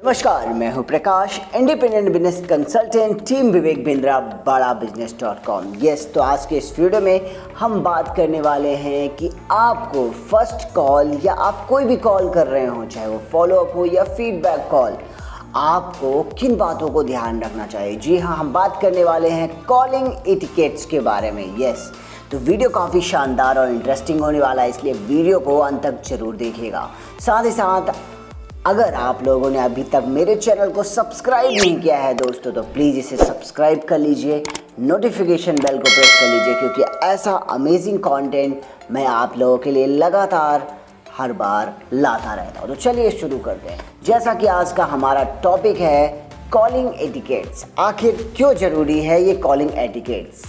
नमस्कार, मैं हूं प्रकाश, independent business consultant, team Vivek Bindra, बड़ा business.com। यस, तो आज के इस वीडियो में हम बात करने वाले हैं कि आपको फर्स्ट कॉल या आप कोई भी कॉल कर रहे हो, चाहे वो फॉलोअप हो या फीडबैक कॉल, आपको किन बातों को ध्यान रखना चाहिए। जी हाँ, हम बात करने वाले हैं कॉलिंग एटिकेट्स के बारे में। यस, तो वीडियो काफ़ी शानदार और इंटरेस्टिंग होने वाला है, इसलिए वीडियो को अंत तक जरूर देखिएगा। साथ ही साथ अगर आप लोगों ने अभी तक मेरे चैनल को सब्सक्राइब नहीं किया है दोस्तों, तो प्लीज़ इसे सब्सक्राइब कर लीजिए, नोटिफिकेशन बेल को प्रेस कर लीजिए, क्योंकि ऐसा अमेजिंग कंटेंट मैं आप लोगों के लिए लगातार हर बार लाता रहता हूँ। तो चलिए शुरू करते हैं। जैसा कि आज का हमारा टॉपिक है कॉलिंग एटिकेट्स। आखिर क्यों ज़रूरी है ये कॉलिंग एटिकेट्स,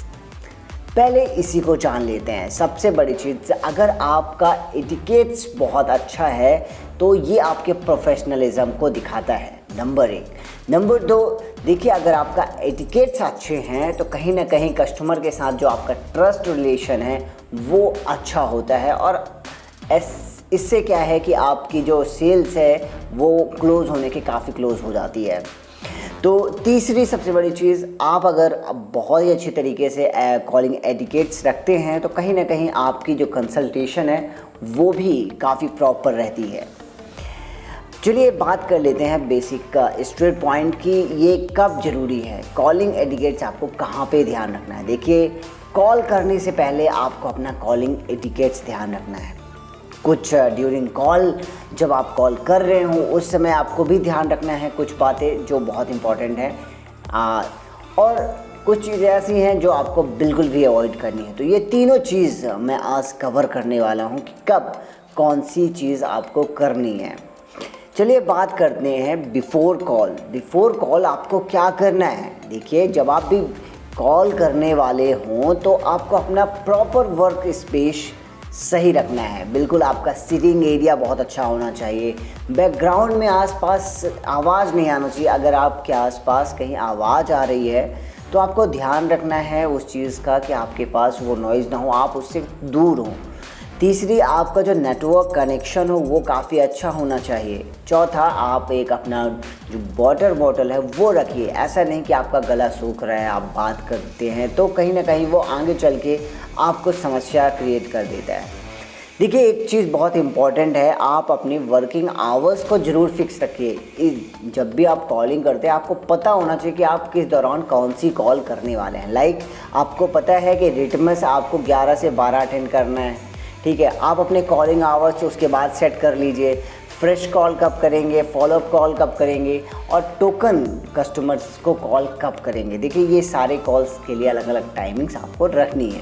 पहले इसी को जान लेते हैं। सबसे बड़ी चीज़, अगर आपका एटिकेट्स बहुत अच्छा है तो ये आपके प्रोफेशनलिज्म को दिखाता है, नंबर 1। नंबर 2, देखिए, अगर आपका एटिकेट्स अच्छे हैं तो कहीं ना कहीं कस्टमर के साथ जो आपका ट्रस्ट रिलेशन है वो अच्छा होता है, और इससे क्या है कि आपकी जो सेल्स है वो क्लोज़ होने के काफ़ी क्लोज़ हो जाती है। तो तीसरी सबसे बड़ी चीज़, आप अगर बहुत ही अच्छी तरीके से कॉलिंग एटिकेट्स रखते हैं तो कहीं ना कहीं आपकी जो कंसल्टेशन है वो भी काफ़ी प्रॉपर रहती है। चलिए बात कर लेते हैं बेसिक का स्ट्रेट पॉइंट कि ये कब ज़रूरी है, कॉलिंग एटिकेट्स आपको कहाँ पे ध्यान रखना है। देखिए, कॉल करने से पहले आपको अपना कॉलिंग एटिकेट्स ध्यान रखना है। कुछ ड्यूरिंग कॉल, जब आप कॉल कर रहे हो उस समय आपको भी ध्यान रखना है कुछ बातें जो बहुत इंपॉर्टेंट हैं, और कुछ चीज़ें ऐसी हैं जो आपको बिल्कुल भी अवॉइड करनी है। तो ये तीनों चीज़ मैं आज कवर करने वाला हूँ कि कब कौन सी चीज़ आपको करनी है। चलिए बात करते हैं बिफ़ोर कॉल। बिफ़ोर कॉल आपको क्या करना है। देखिए, जब आप भी कॉल करने वाले हों तो आपको अपना प्रॉपर वर्क स्पेस सही रखना है। बिल्कुल आपका सिटिंग एरिया बहुत अच्छा होना चाहिए, बैकग्राउंड में आसपास आवाज़ नहीं आना चाहिए। अगर आपके आसपास कहीं आवाज़ आ रही है तो आपको ध्यान रखना है उस चीज़ का कि आपके पास वो नॉइज़ ना हो, आप उससे दूर हों। तीसरी, आपका जो नेटवर्क कनेक्शन हो वो काफ़ी अच्छा होना चाहिए। चौथा, आप एक अपना जो वाटर बॉटल है वो रखिए। ऐसा नहीं कि आपका गला सूख रहा है, आप बात करते हैं तो कहीं ना कहीं वो आगे चल के आपको समस्या क्रिएट कर देता है। देखिए, एक चीज़ बहुत इम्पॉर्टेंट है, आप अपनी वर्किंग आवर्स को ज़रूर फिक्स रखिए। जब भी आप कॉलिंग करते हैं आपको पता होना चाहिए कि आप किस दौरान कौन सी कॉल करने वाले हैं। लाइक आपको पता है कि रिटर्न से आपको 11 से 12 अटेंड करना है, ठीक है। आप अपने कॉलिंग आवर्स उसके बाद सेट कर लीजिए, फ्रेश कॉल कब करेंगे, फॉलोअप कॉल कब करेंगे, और टोकन कस्टमर्स को कॉल कब करेंगे। देखिए, ये सारे कॉल्स के लिए अलग अलग टाइमिंग्स आपको रखनी है।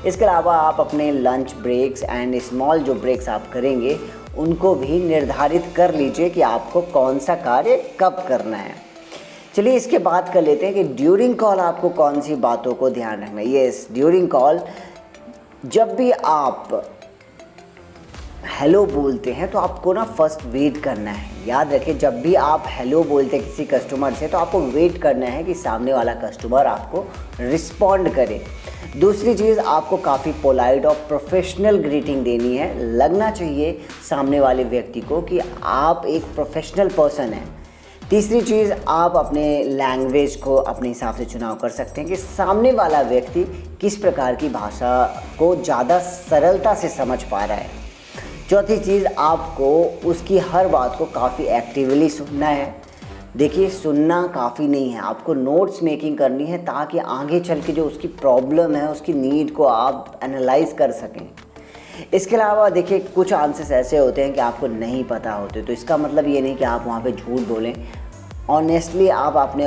इसके अलावा आप अपने लंच ब्रेक्स एंड स्मॉल जो ब्रेक्स आप करेंगे उनको भी निर्धारित कर लीजिए कि आपको कौन सा कार्य कब करना है। चलिए इसके बात कर लेते हैं कि ड्यूरिंग कॉल आपको कौन सी बातों को ध्यान रखना है। यस, ड्यूरिंग कॉल जब भी आप हेलो बोलते हैं तो आपको ना फर्स्ट वेट करना है। याद रखें, जब भी आप हेलो बोलते हैं किसी कस्टमर से तो आपको वेट करना है कि सामने वाला कस्टमर आपको रिस्पॉन्ड करे। दूसरी चीज़, आपको काफ़ी पोलाइट और प्रोफेशनल ग्रीटिंग देनी है। लगना चाहिए सामने वाले व्यक्ति को कि आप एक प्रोफेशनल पर्सन हैं। तीसरी चीज़, आप अपने लैंग्वेज को अपने हिसाब से चुनाव कर सकते हैं कि सामने वाला व्यक्ति किस प्रकार की भाषा को ज़्यादा सरलता से समझ पा रहा है। चौथी चीज़, आपको उसकी हर बात को काफ़ी एक्टिवली सुनना है। देखिए, सुनना काफ़ी नहीं है, आपको नोट्स मेकिंग करनी है ताकि आगे चल के जो उसकी प्रॉब्लम है उसकी नीड को आप एनालाइज कर सकें। इसके अलावा देखिए, कुछ आंसर्स ऐसे होते हैं कि आपको नहीं पता होते, तो इसका मतलब ये नहीं कि आप वहाँ पे झूठ बोलें। ऑनेस्टली आप अपने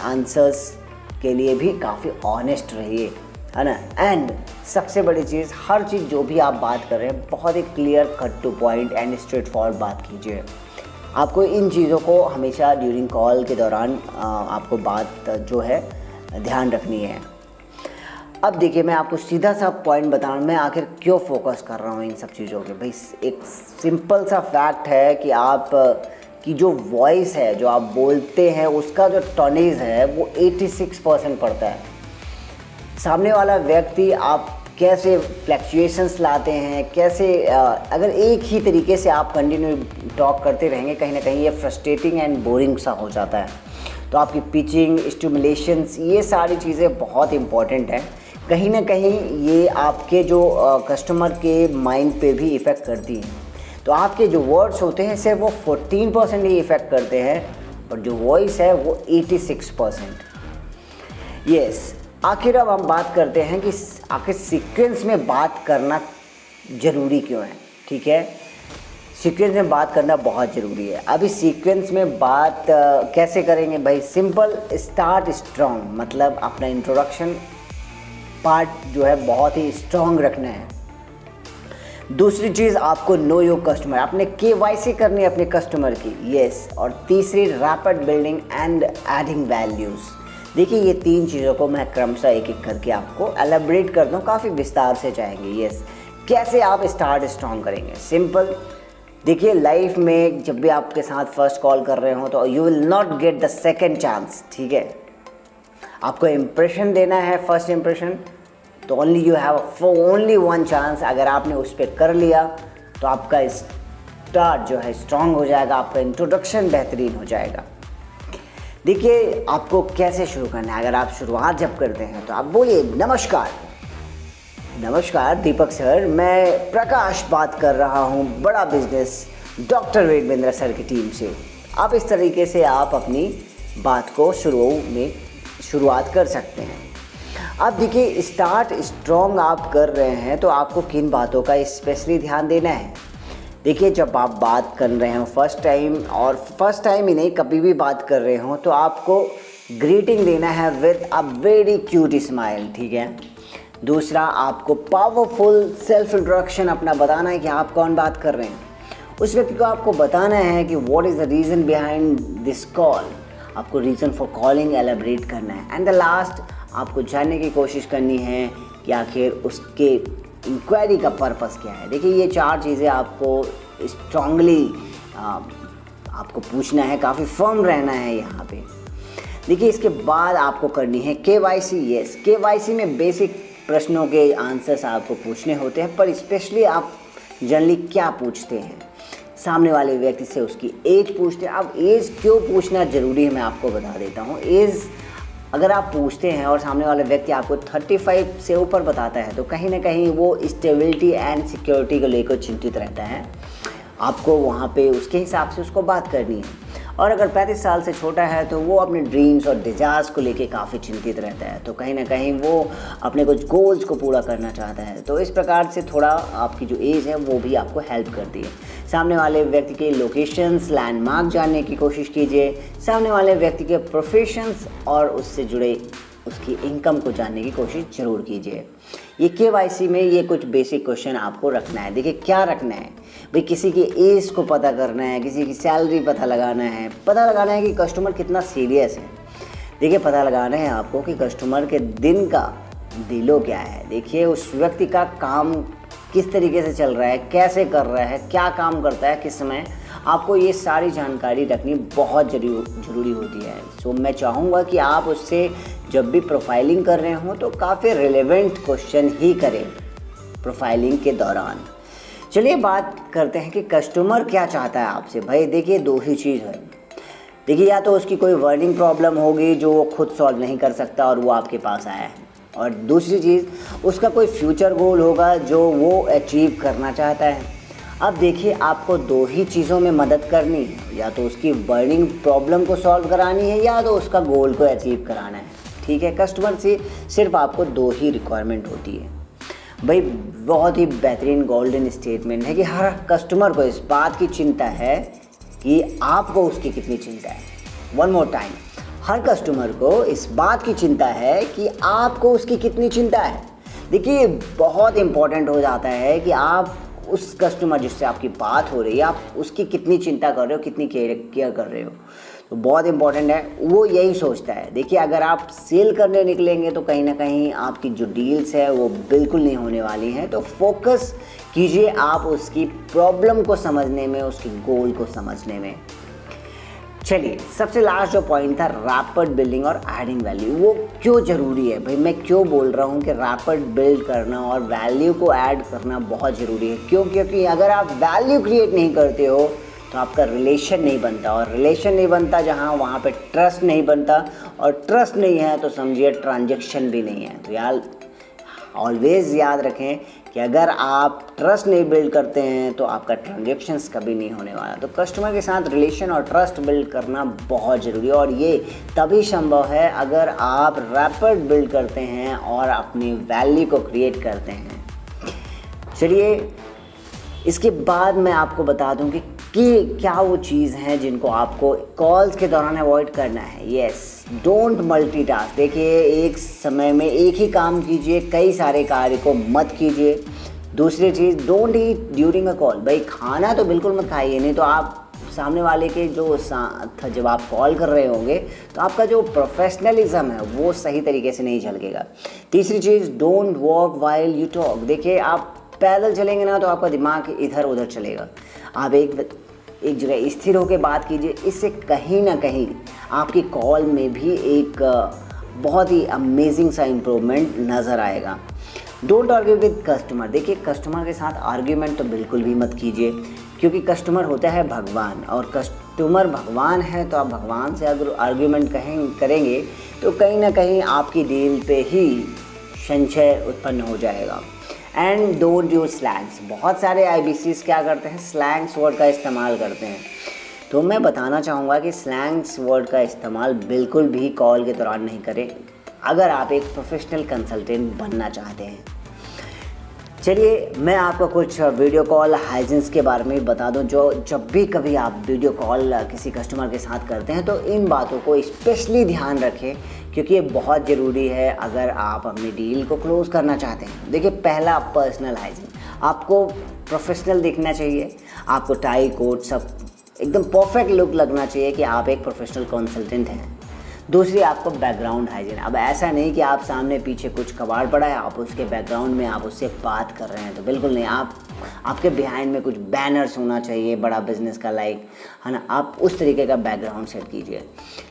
आंसर्स के लिए भी काफ़ी ऑनेस्ट रहिए, है ना। एंड सबसे बड़ी चीज़, हर चीज़ जो भी आप बात कर रहे हैं बहुत ही clear cut to point and straightforward बात कीजिए। आपको इन चीज़ों को हमेशा ड्यूरिंग कॉल के दौरान आपको बात जो है ध्यान रखनी है। अब देखिए, मैं आपको सीधा सा पॉइंट बता रहा हूँ, मैं आखिर क्यों फोकस कर रहा हूँ इन सब चीज़ों के। भाई, एक सिंपल सा फैक्ट है कि आप की जो वॉइस है, जो आप बोलते हैं, उसका जो टोनेज है वो 86% पड़ता है। सामने वाला व्यक्ति आप कैसे फ्लैक्चुएशंस लाते हैं, कैसे अगर एक ही तरीके से आप कंटिन्यू टॉक करते रहेंगे कहीं ना कहीं ये फ्रस्ट्रेटिंग एंड बोरिंग सा हो जाता है। तो आपकी पिचिंग, स्टिमुलेशंस, ये सारी चीज़ें बहुत इंपॉर्टेंट हैं। कहीं ना कहीं ये आपके जो कस्टमर के माइंड पे भी इफ़ेक्ट करती हैं। तो आपके जो वर्ड्स होते हैं सिर्फ वो 14% ही इफ़ेक्ट करते हैं, और जो वॉइस है वो 86%। यस, आखिर अब हम बात करते हैं कि आखिर सीक्वेंस में बात करना ज़रूरी क्यों है। ठीक है, सीक्वेंस में बात करना बहुत ज़रूरी है। अभी सीक्वेंस में बात कैसे करेंगे भाई? सिंपल, स्टार्ट स्ट्रॉन्ग, मतलब अपना इंट्रोडक्शन पार्ट जो है बहुत ही स्ट्रॉन्ग रखना है। दूसरी चीज़, आपको नो योर कस्टमर, आपने KYC करनी है अपने कस्टमर की। यस, और तीसरी rapid building and adding values. देखिए ये 3 चीज़ों को मैं क्रमशः एक एक करके आपको एलेबरेट करता हूँ, काफ़ी विस्तार से जाएंगे। यस, कैसे आप स्टार्ट स्ट्रॉन्ग करेंगे? सिंपल, देखिए लाइफ में जब भी आपके साथ फर्स्ट कॉल कर रहे हो तो you will not get the second chance. ठीक है, आपको इम्प्रेशन देना है, फर्स्ट इम्प्रेशन, तो only you have only one chance. अगर आपने उस पर कर लिया तो आपका स्टार्ट जो है स्ट्रॉन्ग हो जाएगा, आपका इंट्रोडक्शन बेहतरीन हो जाएगा। देखिए आपको कैसे शुरू करना है। अगर आप शुरुआत जब करते हैं तो आप बोलिए, नमस्कार दीपक सर, मैं प्रकाश बात कर रहा हूँ, बड़ा business doctor Vivek Bindra sir की टीम से। आप इस तरीके से आप अपनी बात को शुरुआत कर सकते हैं। अब देखिए, स्टार्ट स्ट्रॉन्ग आप कर रहे हैं तो आपको किन बातों का स्पेशली ध्यान देना है। देखिए जब आप बात कर रहे हो फर्स्ट टाइम, और फर्स्ट टाइम ही नहीं, कभी भी बात कर रहे हो, तो आपको ग्रीटिंग देना है with a very cute smile. ठीक है, दूसरा, आपको पावरफुल सेल्फ इंट्रोडक्शन अपना बताना है कि आप कौन बात कर रहे हैं। उस व्यक्ति को आपको बताना है कि what is the reason behind this call, आपको रीज़न फॉर कॉलिंग एलेबरेट करना है। एंड द लास्ट, आपको जानने की कोशिश करनी है कि आखिर उसके इंक्वायरी का पर्पस क्या है। देखिए ये 4 चीज़ें आपको स्ट्रांगली आपको पूछना है, काफ़ी फर्म रहना है यहाँ पे। देखिए इसके बाद आपको करनी है KYC। यस, KYC में बेसिक प्रश्नों के आंसर्स आपको पूछने होते हैं, पर स्पेशली आप जनरली क्या पूछते हैं, सामने वाले व्यक्ति से उसकी एज पूछते हैं। अब एज क्यों पूछना ज़रूरी है मैं आपको बता देता हूँ। एज अगर आप पूछते हैं और सामने वाला व्यक्ति आपको 35 से ऊपर बताता है तो कहीं ना कहीं वो स्टेबिलिटी एंड सिक्योरिटी को लेकर चिंतित रहता है। आपको वहाँ पे उसके हिसाब से उसको बात करनी है। और अगर 35 साल से छोटा है तो वो अपने ड्रीम्स और डिज़ायर्स को लेके काफ़ी चिंतित रहता है, तो कहीं ना कहीं वो अपने कुछ गोल्स को पूरा करना चाहता है। तो इस प्रकार से थोड़ा आपकी जो एज है वो भी आपको हेल्प करती है। सामने वाले व्यक्ति के लोकेशंस, लैंडमार्क जानने की कोशिश कीजिए। सामने वाले व्यक्ति के प्रोफेशंस और उससे जुड़े उसकी इनकम को जानने की कोशिश ज़रूर कीजिए। ये KYC में ये कुछ बेसिक क्वेश्चन आपको रखना है। देखिए क्या रखना है भाई, किसी की एज को पता करना है, किसी की सैलरी पता लगाना है कि कस्टमर कितना सीरियस है। देखिए पता लगाना है आपको कि कस्टमर के दिन का दिलो क्या है। देखिए उस व्यक्ति का काम किस तरीके से चल रहा है, कैसे कर रहा है, क्या काम करता है, किस समय, आपको ये सारी जानकारी रखनी बहुत ज़रूरी होती है। सो मैं चाहूँगा कि आप उससे जब भी प्रोफाइलिंग कर रहे हो तो काफ़ी रिलेवेंट क्वेश्चन ही करें प्रोफाइलिंग के दौरान। चलिए बात करते हैं कि कस्टमर क्या चाहता है आपसे। भाई देखिए 2 ही चीज़ है। देखिए या तो उसकी कोई वर्निंग प्रॉब्लम होगी जो वो खुद सॉल्व नहीं कर सकता और वो आपके पास आया है, और दूसरी चीज़ उसका कोई फ्यूचर गोल होगा जो वो अचीव करना चाहता है। अब देखिए आपको 2 ही चीज़ों में मदद करनी है, या तो उसकी बर्निंग प्रॉब्लम को सॉल्व करानी है या तो उसका गोल को अचीव कराना है। ठीक है, कस्टमर से सिर्फ आपको 2 ही रिक्वायरमेंट होती है। भाई बहुत ही बेहतरीन गोल्डन स्टेटमेंट है कि हर कस्टमर को इस बात की चिंता है कि आपको उसकी कितनी चिंता है। वन मोर टाइम, हर कस्टमर को इस बात की चिंता है कि आपको उसकी कितनी चिंता है। देखिए बहुत इंपॉर्टेंट हो जाता है कि आप उस कस्टमर जिससे आपकी बात हो रही है आप उसकी कितनी चिंता कर रहे हो, कितनी केयर कर रहे हो, तो बहुत इंपॉर्टेंट है। वो यही सोचता है। देखिए अगर आप सेल करने निकलेंगे तो कहीं ना कहीं आपकी जो डील्स है वो बिल्कुल नहीं होने वाली हैं। तो फोकस कीजिए आप उसकी प्रॉब्लम को समझने में, उसके गोल को समझने में। चलिए, सबसे लास्ट जो पॉइंट था रैपिड बिल्डिंग और एडिंग वैल्यू, वो क्यों ज़रूरी है भाई? मैं क्यों बोल रहा हूँ कि रैपिड बिल्ड करना और वैल्यू को ऐड करना बहुत ज़रूरी है? क्यों? क्योंकि अगर आप वैल्यू क्रिएट नहीं करते हो तो आपका रिलेशन नहीं बनता, और रिलेशन नहीं बनता जहाँ, वहाँ पे ट्रस्ट नहीं बनता, और ट्रस्ट नहीं है तो समझिए ट्रांजैक्शन भी नहीं है। तो यार ऑलवेज़ याद रखें कि अगर आप ट्रस्ट नहीं बिल्ड करते हैं तो आपका ट्रांजैक्शंस कभी नहीं होने वाला। तो कस्टमर के साथ रिलेशन और ट्रस्ट बिल्ड करना बहुत ज़रूरी है, और ये तभी संभव है अगर आप रैपिड बिल्ड करते हैं और अपनी वैल्यू को क्रिएट करते हैं। चलिए, इसके बाद मैं आपको बता दूं कि क्या वो चीज़ हैं जिनको आपको कॉल्स के दौरान अवॉइड करना है। Yes, don't multitask. देखिए, एक समय में एक ही काम कीजिए, कई सारे कार्य को मत कीजिए। दूसरी चीज़, don't eat during a call. भाई खाना तो बिल्कुल मत खाइए, नहीं तो आप सामने वाले के जो साथ जब आप कॉल कर रहे होंगे तो आपका जो प्रोफेशनलिज्म है वो सही तरीके से नहीं झलकेगा। तीसरी चीज़, don't walk while you talk. देखिए, आप पैदल चलेंगे ना तो आपका दिमाग इधर उधर चलेगा। आप एक जगह स्थिर होकर बात कीजिए, इससे कहीं ना कहीं आपकी कॉल में भी एक बहुत ही अमेजिंग सा इम्प्रूवमेंट नज़र आएगा। Don't argue with customer. देखिए, कस्टमर के साथ आर्ग्यूमेंट तो बिल्कुल भी मत कीजिए, क्योंकि कस्टमर होता है भगवान, और कस्टमर भगवान है तो आप भगवान से अगर आर्ग्यूमेंट करेंगे तो कहीं ना कहीं आपकी डील पे ही संशय उत्पन्न हो जाएगा। And don't use slangs. बहुत सारे IBCs क्या करते हैं, स्लैंग्स वर्ड का इस्तेमाल करते हैं। तो मैं बताना चाहूँगा कि स्लैंग्स वर्ड का इस्तेमाल बिल्कुल भी कॉल के दौरान नहीं करें अगर आप एक प्रोफेशनल कंसल्टेंट बनना चाहते हैं। चलिए, मैं आपको कुछ वीडियो कॉल हाइजीन्स के बारे में बता दूं। जो जब भी कभी आप वीडियो कॉल किसी कस्टमर के साथ करते हैं तो इन बातों को स्पेशली ध्यान रखें, क्योंकि ये बहुत ज़रूरी है अगर आप अपनी डील को क्लोज़ करना चाहते हैं। देखिए, पहला, पर्सनल हाइजीन। आपको प्रोफेशनल दिखना चाहिए, आपको टाई कोट सब एकदम परफेक्ट लुक लगना चाहिए कि आप एक प्रोफेशनल कंसल्टेंट हैं। दूसरी, आपको बैकग्राउंड हाइजीन। अब ऐसा नहीं कि आप सामने पीछे कुछ कबाड़ पड़ा है, आप उसके बैकग्राउंड में आप उससे बात कर रहे हैं, तो बिल्कुल नहीं। आपके बिहाइंड में कुछ बैनर्स होना चाहिए बड़ा बिजनेस का, लाइक, है ना। आप उस तरीके का बैकग्राउंड सेट कीजिए।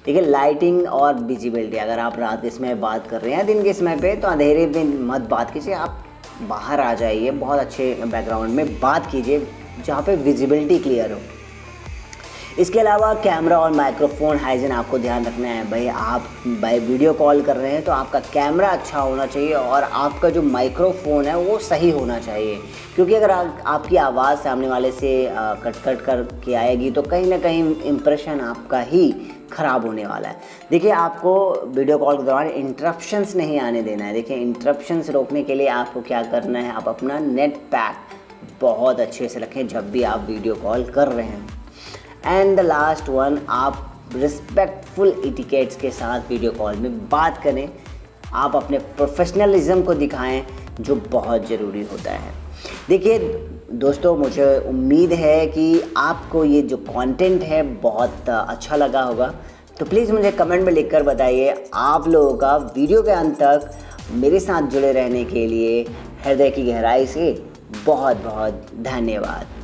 ठीक है, लाइटिंग और विजिबिलिटी। अगर आप रात के समय बात कर रहे हैं, दिन के समय पे, तो अंधेरे में मत बात कीजिए, आप बाहर आ जाइए, बहुत अच्छे बैकग्राउंड में बात कीजिए जहाँ पे विजिबिलिटी क्लियर हो। इसके अलावा कैमरा और माइक्रोफोन हाइजीन आपको ध्यान रखना है। भाई आप वीडियो कॉल कर रहे हैं तो आपका कैमरा अच्छा होना चाहिए और आपका जो माइक्रोफोन है वो सही होना चाहिए, क्योंकि अगर आपकी आवाज़ सामने वाले से कट करके आएगी तो कहीं ना कहीं इम्प्रेशन आपका ही ख़राब होने वाला है। देखिए, आपको वीडियो कॉल के दौरान इंटरप्शंस नहीं आने देना है। देखिए, इंटरप्शंस रोकने के लिए आपको क्या करना है, आप अपना नेट पैक बहुत अच्छे से रखें जब भी आप वीडियो कॉल कर रहे हैं। एंड द लास्ट वन, आप रिस्पेक्टफुल इटिकेट्स के साथ वीडियो कॉल में बात करें। आप अपने प्रोफेशनलिज्म को दिखाएं, जो बहुत ज़रूरी होता है। देखिए दोस्तों, मुझे उम्मीद है कि आपको ये जो कंटेंट है बहुत अच्छा लगा होगा। तो प्लीज़ मुझे कमेंट में लिखकर बताइए। आप लोगों का वीडियो के अंत तक मेरे साथ जुड़े रहने के लिए हृदय की गहराई से बहुत बहुत धन्यवाद।